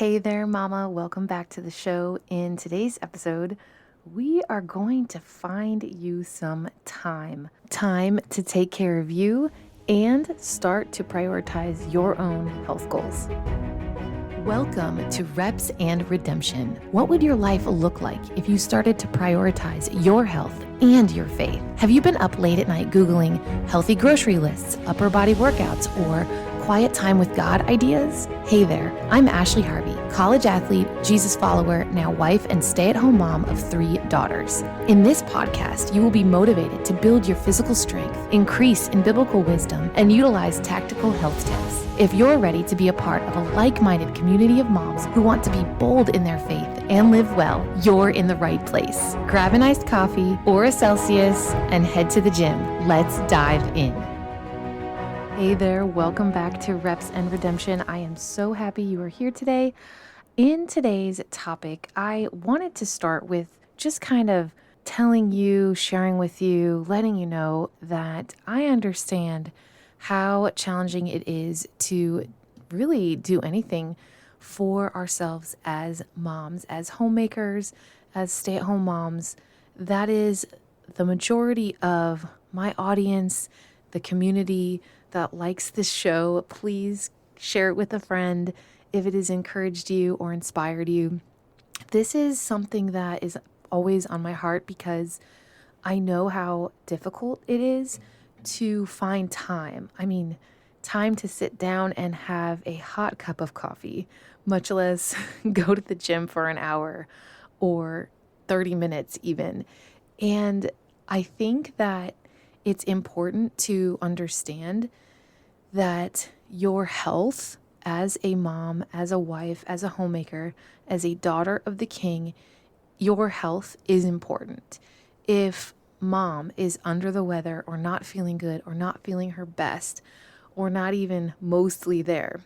Hey there, Mama. Welcome back to the show. In today's episode, we are going to find you some time. Time to take care of you and start to prioritize your own health goals. Welcome to Reps and Redemption. What would your life look like if you started to prioritize your health and your faith? Have you been up late at night Googling healthy grocery lists, upper body workouts, or quiet time with God ideas? Hey there, I'm Ashley Harvey, college athlete, Jesus follower, now wife and stay-at-home mom of 3 daughters. In this podcast, you will be motivated to build your physical strength, increase in biblical wisdom, and utilize tactical health tips. If you're ready to be a part of a like-minded community of moms who want to be bold in their faith and live well, you're in the right place. Grab an iced coffee or a Celsius and head to the gym. Let's dive in. Hey there, welcome back to Reps and Redemption. I am so happy you are here today. In today's topic, I wanted to start with just kind of telling you, sharing with you, letting you know that I understand how challenging it is to really do anything for ourselves as moms, as homemakers, as stay-at-home moms. That is the majority of my audience, the community that likes this show. Please share it with a friend if it has encouraged you or inspired you. This is something that is always on my heart because I know how difficult it is to find time. Time to sit down and have a hot cup of coffee, much less go to the gym for an hour or 30 minutes even. And I think that it's important to understand that your health as a mom, as a wife, as a homemaker, as a daughter of the King, your health is important. If mom is under the weather or not feeling good or not feeling her best or not even mostly there,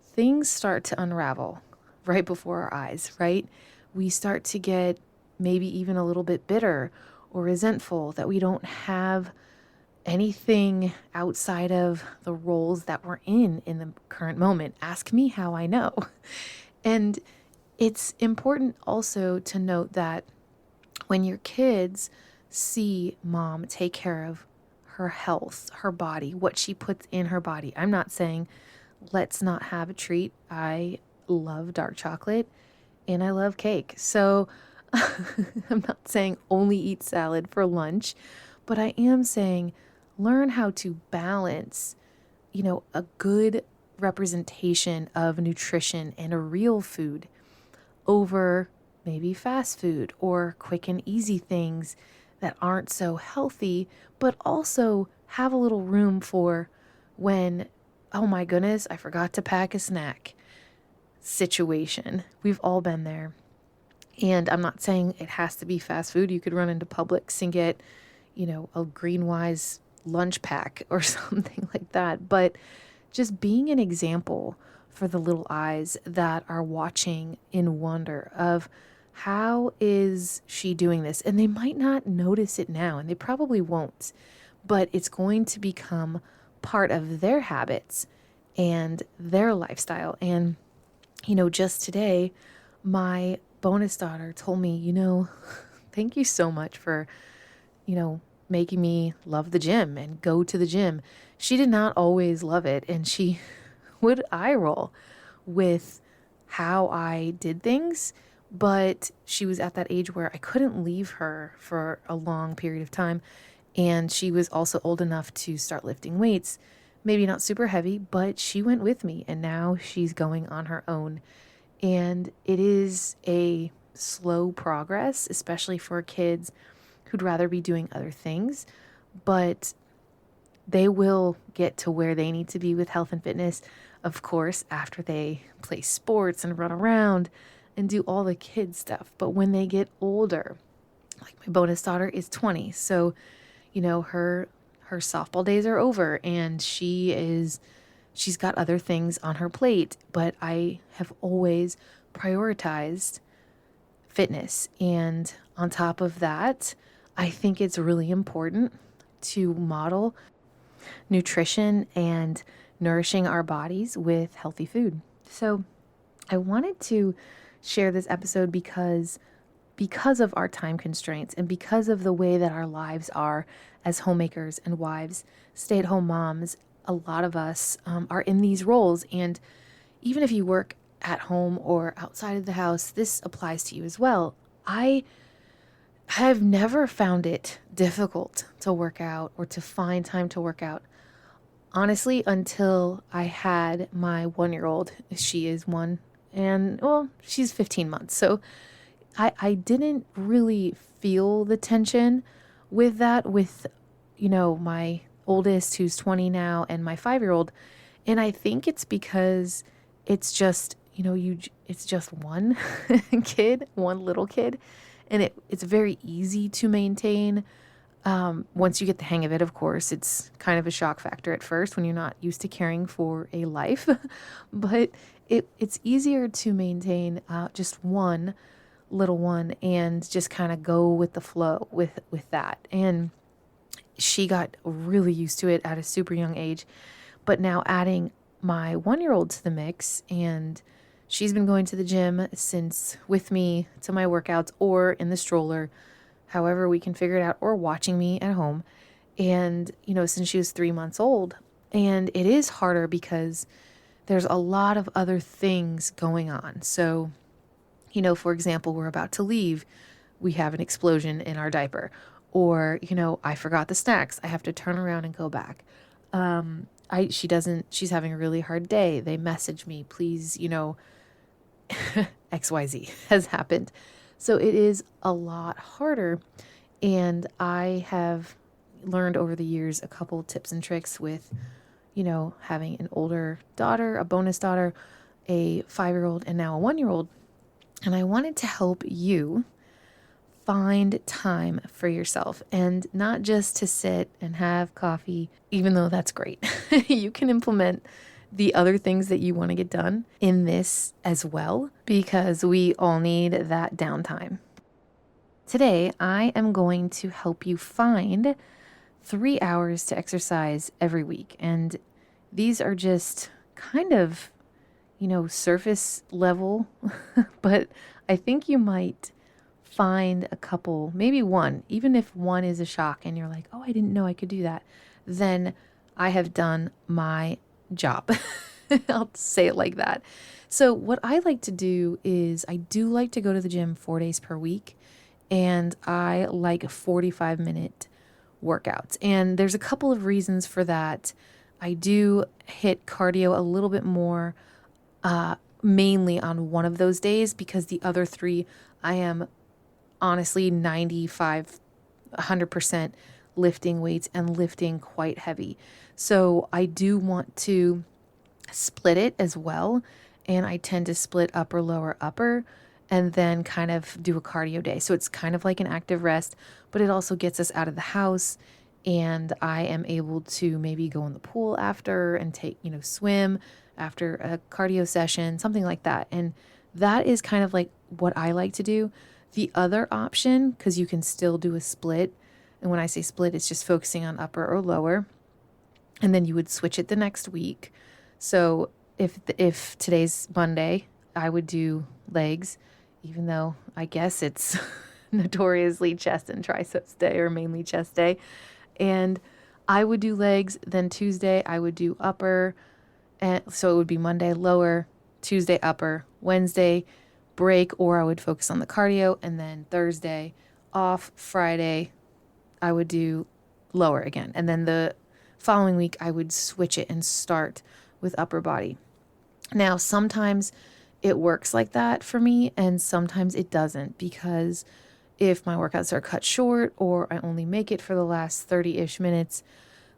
things start to unravel right before our eyes, right? We start to get maybe even a little bit bitter or resentful that we don't have anything outside of the roles that we're in the current moment. Ask me how I know. And it's important also to note that when your kids see mom take care of her health, her body, what she puts in her body. I'm not saying let's not have a treat. I love dark chocolate and I love cake. So I'm not saying only eat salad for lunch, but I am saying learn how to balance, a good representation of nutrition and a real food over maybe fast food or quick and easy things that aren't so healthy, but also have a little room for when, oh my goodness, I forgot to pack a snack situation. We've all been there. And I'm not saying it has to be fast food. You could run into Publix and get, a Greenwise lunch pack or something like that. But just being an example for the little eyes that are watching in wonder of how is she doing this? And they might not notice it now, and they probably won't, but it's going to become part of their habits and their lifestyle. And, just today, my bonus daughter told me, thank you so much for, making me love the gym and go to the gym. She did not always love it, and she would eye roll with how I did things. But she was at that age where I couldn't leave her for a long period of time. And she was also old enough to start lifting weights, maybe not super heavy, but she went with me. And now she's going on her own. And it is a slow progress, especially for kids who'd rather be doing other things. But they will get to where they need to be with health and fitness, of course, after they play sports and run around and do all the kid stuff. But when they get older, like my bonus daughter is 20. So, her softball days are over and she's got other things on her plate. But I have always prioritized fitness. And on top of that, I think it's really important to model nutrition and nourishing our bodies with healthy food. So I wanted to share this episode because of our time constraints and because of the way that our lives are as homemakers and wives, stay-at-home moms. A lot of us are in these roles, and even if you work at home or outside of the house, this applies to you as well. I have never found it difficult to work out or to find time to work out, honestly, until I had my 1-year-old. She is one, and well, she's 15 months. So I didn't really feel the tension with that, with, my oldest who's 20 now and my 5-year-old. And I think it's because it's just, it's just one kid, one little kid. And it's very easy to maintain. Once you get the hang of it, of course, it's kind of a shock factor at first when you're not used to caring for a life, but it's easier to maintain just one little one and just kind of go with the flow with that. And she got really used to it at a super young age, but now adding my 1-year-old to the mix, and she's been going to the gym since with me to my workouts or in the stroller, however we can figure it out, or watching me at home. And, since she was 3 months old, and it is harder because there's a lot of other things going on. So, for example, we're about to leave, we have an explosion in our diaper, or, I forgot the snacks. I have to turn around and go back. She's having a really hard day. They message me, please, XYZ has happened. So it is a lot harder. And I have learned over the years a couple tips and tricks with, having an older daughter, a bonus daughter, a 5-year-old, and now a 1-year-old. And I wanted to help you find time for yourself, and not just to sit and have coffee, even though that's great. You can implement the other things that you want to get done in this as well, because we all need that downtime. Today, I am going to help you find 3 hours to exercise every week. And these are just kind of, surface level, but I think you might find a couple, maybe one, even if one is a shock and you're like, oh, I didn't know I could do that, then I have done my job. I'll say it like that. So what I like to do is I do like to go to the gym 4 days per week, and I like 45-minute workouts. And there's a couple of reasons for that. I do hit cardio a little bit more, mainly on one of those days, because the other 3, I am honestly 100% lifting weights and lifting quite heavy. So I do want to split it as well. And I tend to split upper, lower, upper, and then kind of do a cardio day. So it's kind of like an active rest, but it also gets us out of the house. And I am able to maybe go in the pool after and take, swim after a cardio session, something like that. And that is kind of like what I like to do. The other option, because you can still do a split, and when I say split, it's just focusing on upper or lower, and then you would switch it the next week. So if today's Monday, I would do legs, even though I guess it's notoriously chest and triceps day, or mainly chest day, and I would do legs. Then Tuesday I would do upper, and so it would be Monday lower, Tuesday upper, Wednesday break, or I would focus on the cardio, and then Thursday off, Friday I would do lower again, and then the following week I would switch it and start with upper body. Now sometimes it works like that for me, and sometimes it doesn't, because if my workouts are cut short or I only make it for the last 30-ish minutes,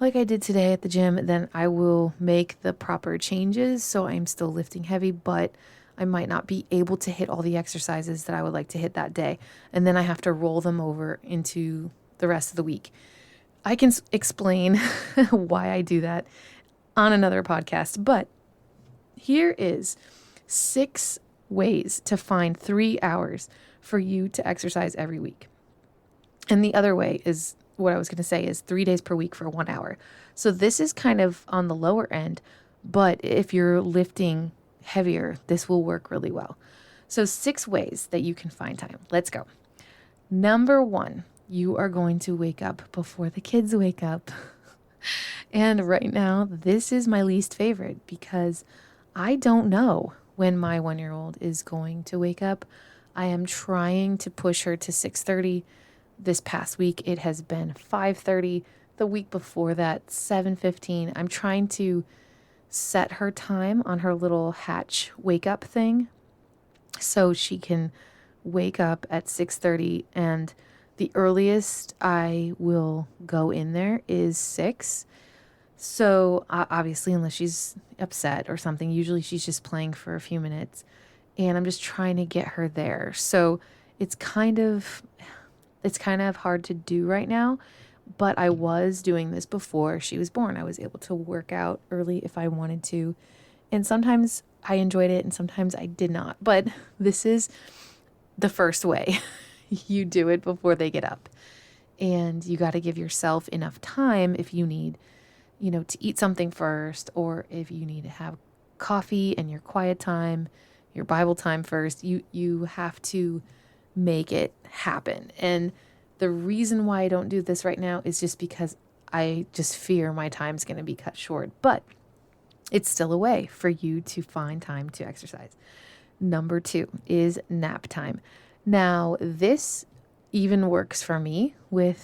like I did today at the gym, then I will make the proper changes so I'm still lifting heavy, but I might not be able to hit all the exercises that I would like to hit that day. And then I have to roll them over into the rest of the week. I can explain why I do that on another podcast, but here is 6 ways to find 3 hours for you to exercise every week. And the other way is what I was going to say is 3 days per week for 1 hour. So this is kind of on the lower end, but if you're lifting heavier, this will work really well. So 6 ways that you can find time. Let's go. Number 1, you are going to wake up before the kids wake up. And right now, this is my least favorite because I don't know when my 1-year-old is going to wake up. I am trying to push her to 6:30. This past week, it has been 5:30. The week before that, 7:15. I'm trying to set her time on her little Hatch wake up thing so she can wake up at 6:30, and the earliest I will go in there is 6. So obviously, unless she's upset or something, usually she's just playing for a few minutes, and I'm just trying to get her there. So it's kind of hard to do right now, but I was doing this before she was born. I was able to work out early if I wanted to, and sometimes I enjoyed it and sometimes I did not. But this is the first way. You do it before they get up, and you got to give yourself enough time if you need, to eat something first, or if you need to have coffee and your quiet time, your Bible time first. You have to make it happen. And the reason why I don't do this right now is just because I just fear my time's going to be cut short. But it's still a way for you to find time to exercise. Number 2 is nap time. Now, this even works for me I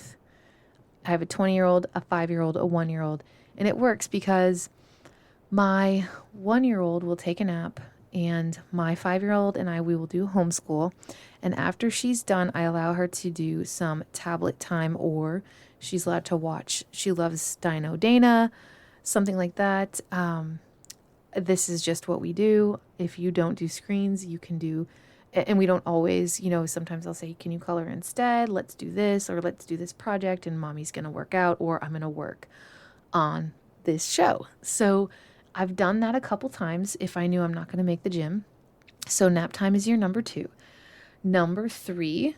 have a 20-year-old, a 5-year-old, a 1-year-old, and it works because my 1-year-old will take a nap, and my 5-year-old and we will do homeschool. And after she's done, I allow her to do some tablet time, or she's allowed to watch. She loves Dino Dana, something like that. This is just what we do. If you don't do screens, you can do, and we don't always, sometimes I'll say, can you color instead? Let's do this, or let's do this project, and mommy's going to work out, or I'm going to work on this show. So I've done that a couple times if I knew I'm not going to make the gym. So nap time is your number 2. Number 3,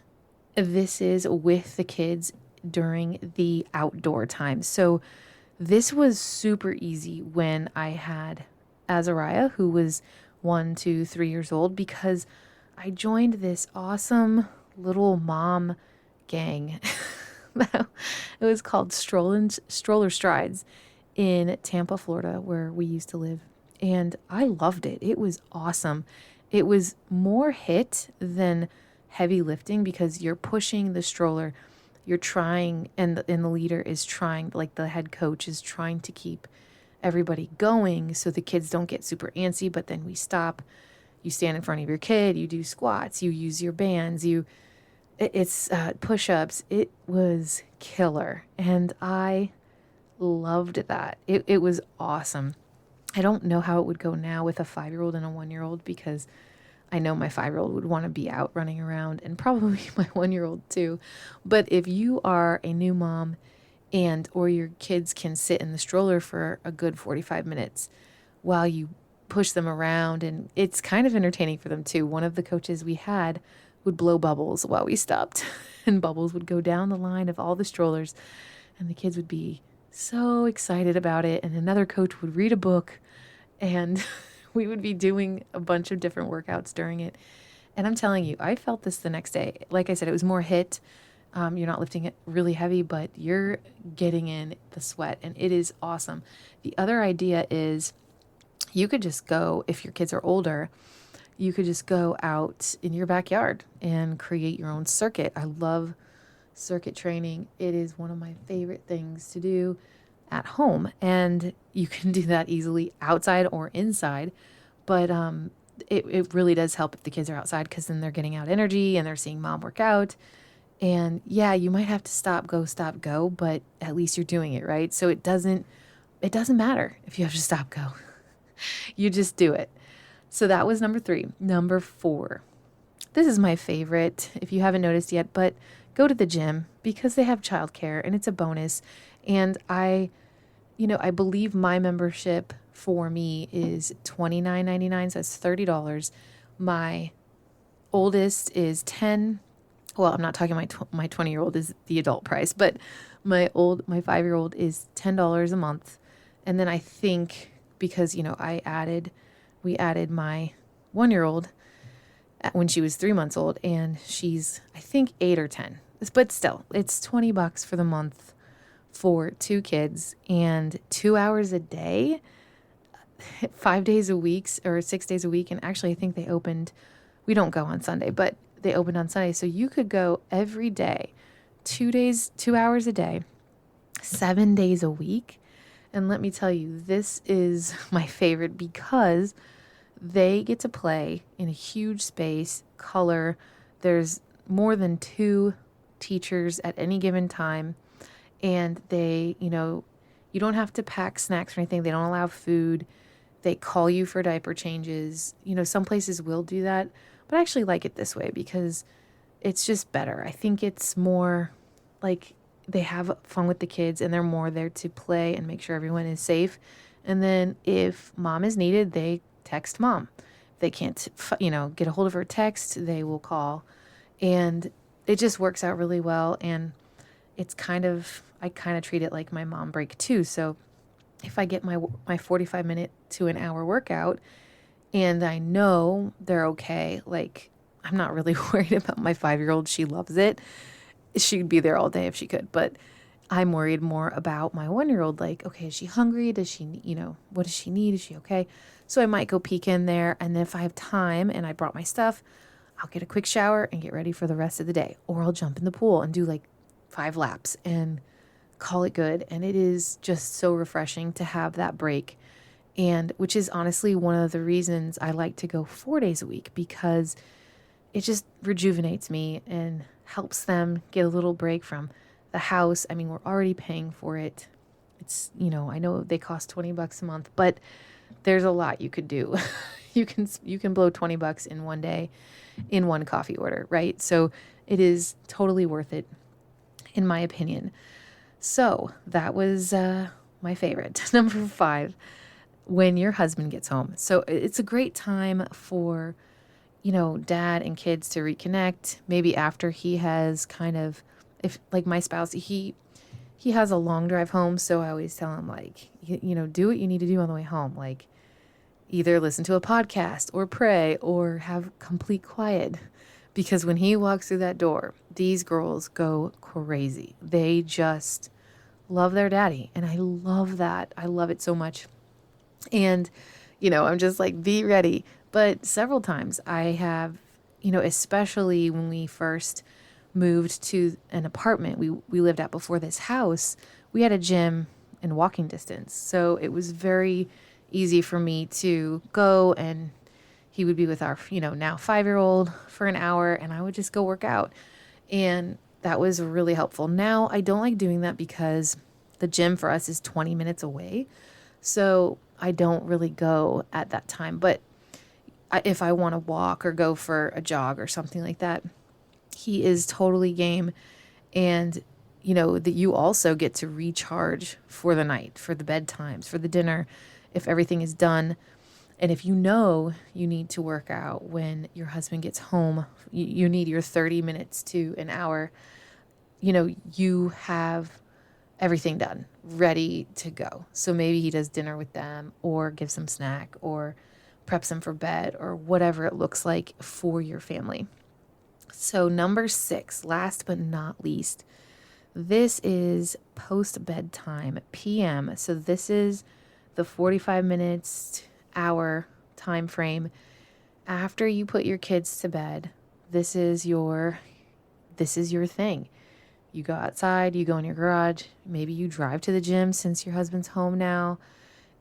this is with the kids during the outdoor time. So this was super easy when I had Azariah, who was 1, 2, 3 years old, because I joined this awesome little mom gang. It was called Stroller Strides in Tampa, Florida, where we used to live. And I loved it. It was awesome. It was more HIIT than heavy lifting because you're pushing the stroller. You're trying, and the leader is trying, like the head coach is trying to keep everybody going so the kids don't get super antsy, but then we stop. You stand in front of your kid, you do squats, you use your bands, it's push-ups. It was killer, and I loved that. It was awesome. I don't know how it would go now with a 5-year-old and a 1-year-old, because I know my 5-year-old would want to be out running around, and probably my 1-year-old too. But if you are a new mom or your kids can sit in the stroller for a good 45 minutes while you push them around, and it's kind of entertaining for them too. One of the coaches we had would blow bubbles while we stopped, and bubbles would go down the line of all the strollers, and the kids would be so excited about it. And another coach would read a book, and we would be doing a bunch of different workouts during it. And I'm telling you, I felt this the next day. Like I said, it was more HIIT. You're not lifting it really heavy, but you're getting in the sweat, and it is awesome. The other idea is you could just go, if your kids are older, you could just go out in your backyard and create your own circuit. I love circuit training. It is one of my favorite things to do at home, and you can do that easily outside or inside. But it really does help if the kids are outside, because then they're getting out energy and they're seeing mom work out. And yeah, you might have to stop, go, but at least you're doing it, right? So it doesn't matter if you have to stop, go. You just do it. So that was number 3. Number 4. This is my favorite, if you haven't noticed yet, but go to the gym, because they have childcare and it's a bonus. And I believe my membership for me is $29.99, so that's $30. My oldest is 10. Well, I'm not talking my 20-year-old is the adult price, but my 5-year-old is $10 a month. And then I think, because, I added we added my 1-year-old when she was 3 months old, and she's, I think, 8 or 10. But still, it's $20 for the month for 2 kids and 2 hours a day, 5 days a week or 6 days a week. And actually, I think they opened, we don't go on Sunday, but they opened on Sunday. So you could go every day, 2 hours a day, 7 days a week. And let me tell you, this is my favorite because they get to play in a huge space, color. There's more than 2 teachers at any given time. And they, you don't have to pack snacks or anything. They don't allow food. They call you for diaper changes. Some places will do that, but I actually like it this way because it's just better. I think it's more like they have fun with the kids and they're more there to play and make sure everyone is safe. And then if mom is needed, they text mom. If they can't, get a hold of her text, they will call. And it just works out really well. And it's I kind of treat it like my mom break too. So if I get my 45-minute to an hour workout and I know they're okay, like I'm not really worried about my 5-year-old. She loves it. She'd be there all day if she could, but I'm worried more about my 1-year-old. Like, okay, is she hungry? Does she, what does she need? Is she okay? So I might go peek in there. And if I have time and I brought my stuff, I'll get a quick shower and get ready for the rest of the day. Or I'll jump in the pool and do like 5 laps and call it good. And it is just so refreshing to have that break. And which is honestly one of the reasons I like to go 4 days a week, because it just rejuvenates me and helps them get a little break from the house. I mean, we're already paying for it. It's, I know they cost $20 a month, but there's a lot you could do. You can blow $20 in one day in one coffee order, right? So it is totally worth it, in my opinion. So that was my favorite. Number 5, when your husband gets home. So it's a great time for, dad and kids to reconnect. Maybe after he has if like my spouse, he has a long drive home. So I always tell him like, do what you need to do on the way home. Like either listen to a podcast or pray or have complete quiet. Because when he walks through that door, these girls go crazy. They just love their daddy. And I love that. I love it so much. And, I'm just like, be ready. But several times I have, especially when we first moved to an apartment we lived at before this house, we had a gym in walking distance. So it was very easy for me to go, and he would be with our, now 5-year-old for an hour, and I would just go work out. And that was really helpful. Now I don't like doing that because the gym for us is 20 minutes away. So I don't really go at that time. But if I want to walk or go for a jog or something like that, he is totally game. And, that you also get to recharge for the night, for the bedtimes, for the dinner, if everything is done. And if you need to work out when your husband gets home, you need your 30 minutes to an hour, you have everything done, ready to go. So maybe he does dinner with them or gives them snack or preps them for bed or whatever it looks like for your family. So number 6, last but not least, this is post-bedtime PM. So this is the 45 minutes, hour time frame after you put your kids to bed. This is your thing. You go outside, you go in your garage, maybe you drive to the gym since your husband's home now.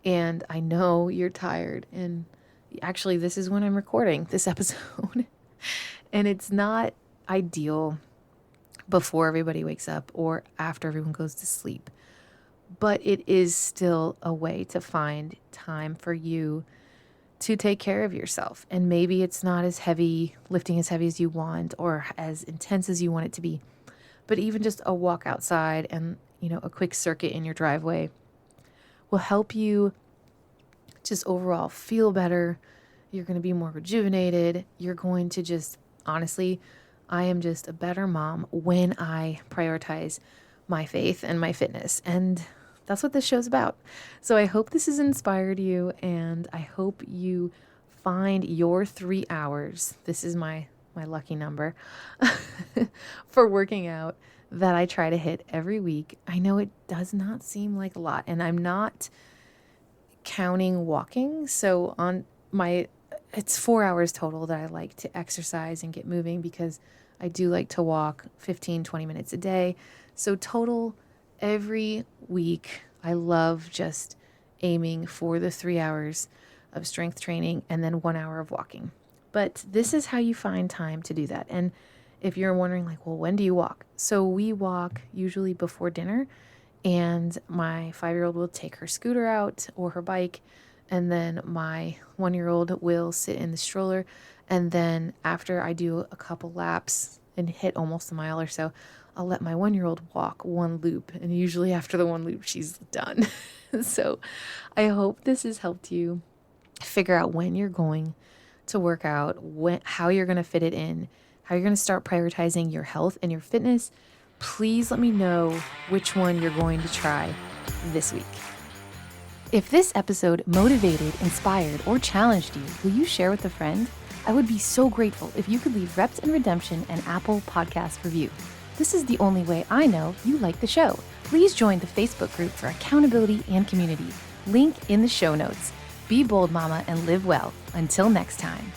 And I know you're tired. And actually, this is when I'm recording this episode. And it's not ideal before everybody wakes up or after everyone goes to sleep. But it is still a way to find time for you to take care of yourself. And maybe it's not as heavy, lifting as heavy as you want or as intense as you want it to be. But even just a walk outside and, a quick circuit in your driveway will help you just overall feel better. You're going to be more rejuvenated. You're going to just, honestly, I am just a better mom when I prioritize my faith and my fitness. And that's what this show's about. So I hope this has inspired you, and I hope you find your 3 hours. This is my lucky number for working out that I try to hit every week. I know it does not seem like a lot, and I'm not counting walking. So it's 4 hours total that I like to exercise and get moving, because I do like to walk 15-20 minutes a day. So total every week, I love just aiming for the 3 hours of strength training and then 1 hour of walking. But this is how you find time to do that. And if you're wondering, like, well, when do you walk? So we walk usually before dinner, and my 5-year-old will take her scooter out or her bike, and then my 1-year-old will sit in the stroller. And then after I do a couple laps and hit almost a mile or so, I'll let my 1-year-old walk one loop. And usually after the one loop, she's done. So I hope this has helped you figure out when you're going to work out, how you're going to fit it in, how you're going to start prioritizing your health and your fitness. Please let me know which one you're going to try this week. If this episode motivated, inspired, or challenged you, will you share with a friend? I would be so grateful if you could leave Reps and Redemption an Apple Podcast review. This is the only way I know you like the show. Please join the Facebook group for accountability and community. Link in the show notes. Be bold, mama, and live well. Until next time.